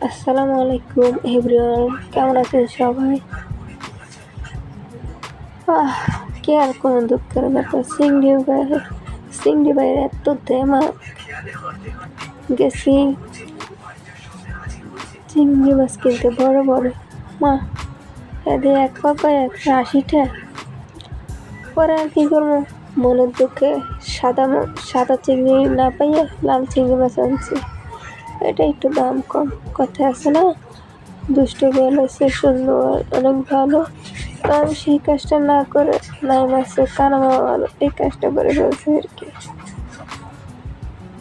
আসসালামু আলাইকুম এভরিওয়ান, কেমন আছেন সবাই? কি আর কোনো দুঃখের ব্যাপার। চিংড়ি ভাইয়ের এত দেমাক, গেছি চিংড়ি মাছ কিনতে বড় বড় মা এদের এক পাকায় 180টা। পরে আর কি করবো, মনের দুঃখে সাদা চিংড়ি না পাইয়ে লাল চিংড়ি মাছ আনছি। এটা একটু দাম কম, কথা আছে না, দুষ্ট বলেছে সুন্দর অনেক ভালো। তো আমি সেই কাজটা না করে নাই মাছে কানামা ভালো এই কাজটা করে ফেলছি আর কি।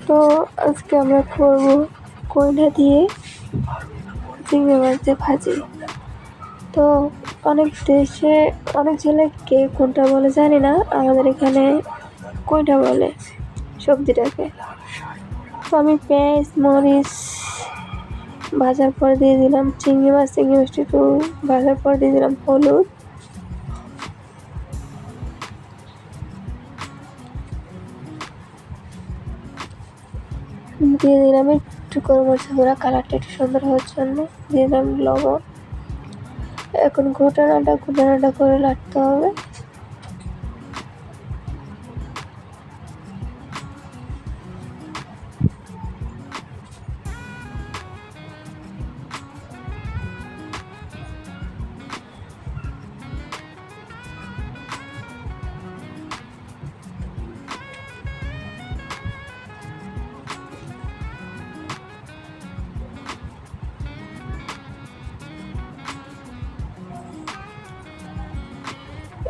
তো আজকে আমরা করবো কয়লা দিয়ে চিংড়ি মাছ দিয়ে ভাজি। তো অনেক দেশে অনেক জেলায় কে কোনটা বলে জানি না, আমাদের এখানে কয়টা বলে সবজিটাকে। তো আমি পেঁয়াজ মরিচ ভাজার পর দিয়ে দিলাম চিংড়ি মাছটা একটু ভাজার পর দিয়ে দিলাম হলুদ, দিয়ে দিলাম একটু মরিচ গুঁড়া, কালারটা একটু সুন্দর হওয়ার জন্য দিয়ে দিলাম লবণ। এখন ঘোটানাটা করে রাখতে হবে।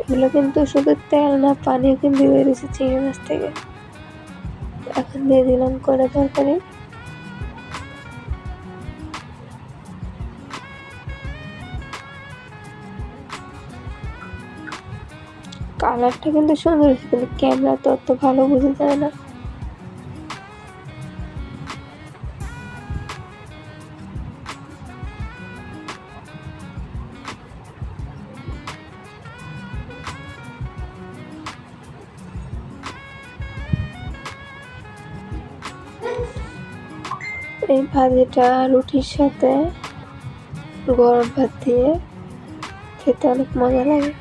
এগুলো কিন্তু শুধু তেল না, পানিও কিন্তু বেরিয়েছে চিংড়ি মাছ থেকে। এখন দিয়ে দিলাম কড়া তরকারি। কালারটা কিন্তু সুন্দর হয়েছে, কিন্তু ক্যামেরা তো অত ভালো বোঝা যায় না। এই ভাজিটা রুটির সাথে গরম ভাত দিয়ে খেতে অনেক মজা লাগে।